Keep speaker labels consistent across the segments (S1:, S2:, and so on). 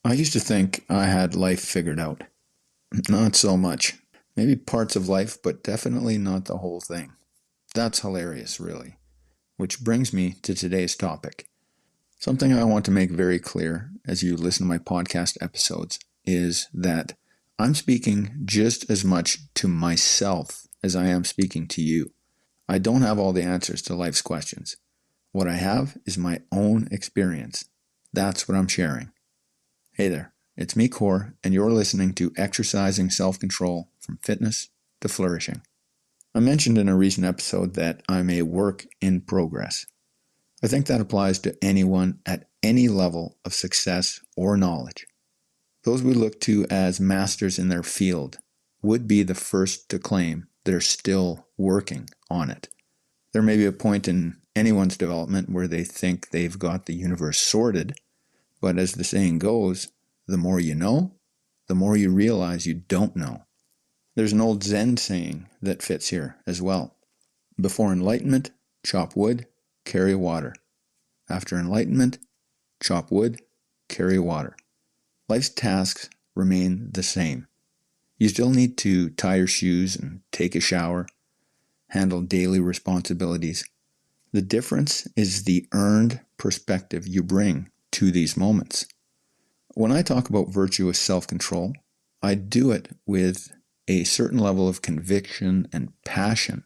S1: I used to think I had life figured out. Not so much. Maybe parts of life, but definitely not the whole thing. That's hilarious, really. Which brings me to today's topic. Something I want to make very clear as you listen to my podcast episodes is that I'm speaking just as much to myself as I am speaking to you. I don't have all the answers to life's questions. What I have is my own experience. That's what I'm sharing. Hey there, it's me, Core, and you're listening to Exercising Self-Control from Fitness to Flourishing. I mentioned in a recent episode that I'm a work in progress. I think that applies to anyone at any level of success or knowledge. Those we look to as masters in their field would be the first to claim they're still working on it. There may be a point in anyone's development where they think they've got the universe sorted, but as the saying goes, the more you know, the more you realize you don't know. There's an old Zen saying that fits here as well. Before enlightenment, chop wood, carry water. After enlightenment, chop wood, carry water. Life's tasks remain the same. You still need to tie your shoes and take a shower, handle daily responsibilities. The difference is the earned perspective you bring to these moments. When I talk about virtuous self-control, I do it with a certain level of conviction and passion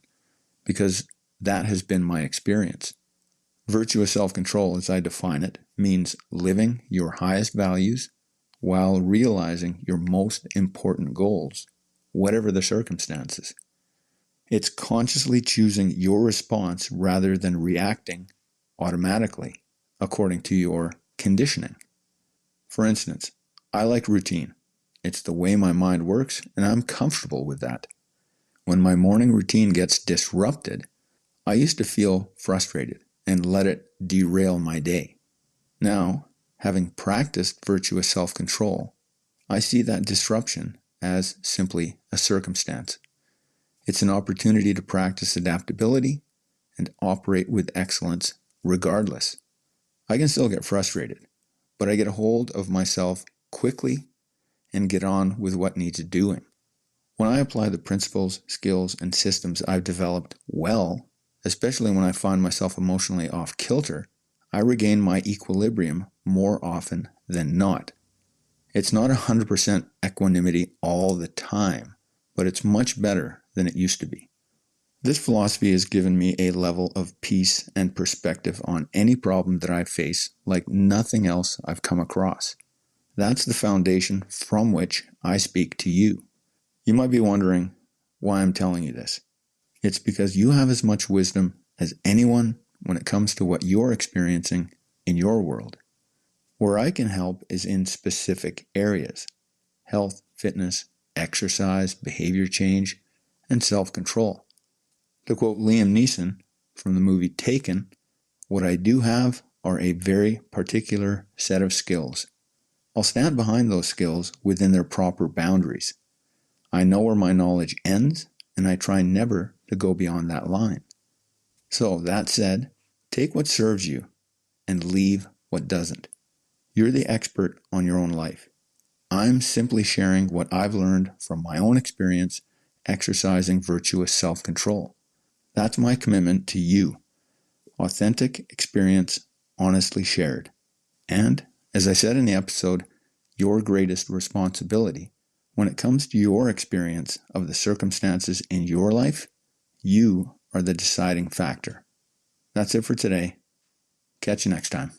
S1: because that has been my experience. Virtuous self-control, as I define it, means living your highest values while realizing your most important goals, whatever the circumstances. It's consciously choosing your response rather than reacting automatically according to your conditioning. For instance, I like routine. It's the way my mind works, and I'm comfortable with that. When my morning routine gets disrupted, I used to feel frustrated and let it derail my day. Now, having practiced virtuous self-control, I see that disruption as simply a circumstance. It's an opportunity to practice adaptability and operate with excellence regardless. I can still get frustrated, but I get a hold of myself quickly and get on with what needs doing. When I apply the principles, skills, and systems I've developed well, especially when I find myself emotionally off kilter, I regain my equilibrium more often than not. It's not 100% equanimity all the time, but it's much better than it used to be. This philosophy has given me a level of peace and perspective on any problem that I face like nothing else I've come across. That's the foundation from which I speak to you. You might be wondering why I'm telling you this. It's because you have as much wisdom as anyone when it comes to what you're experiencing in your world. Where I can help is in specific areas: health, fitness, exercise, behavior change, and self-control. To quote Liam Neeson from the movie Taken, what I do have are a very particular set of skills. I'll stand behind those skills within their proper boundaries. I know where my knowledge ends, and I try never to go beyond that line. So, that said, take what serves you and leave what doesn't. You're the expert on your own life. I'm simply sharing what I've learned from my own experience exercising virtuous self-control. That's my commitment to you. Authentic experience, honestly shared. And, as I said in the episode, your greatest responsibility. When it comes to your experience of the circumstances in your life, you are the deciding factor. That's it for today. Catch you next time.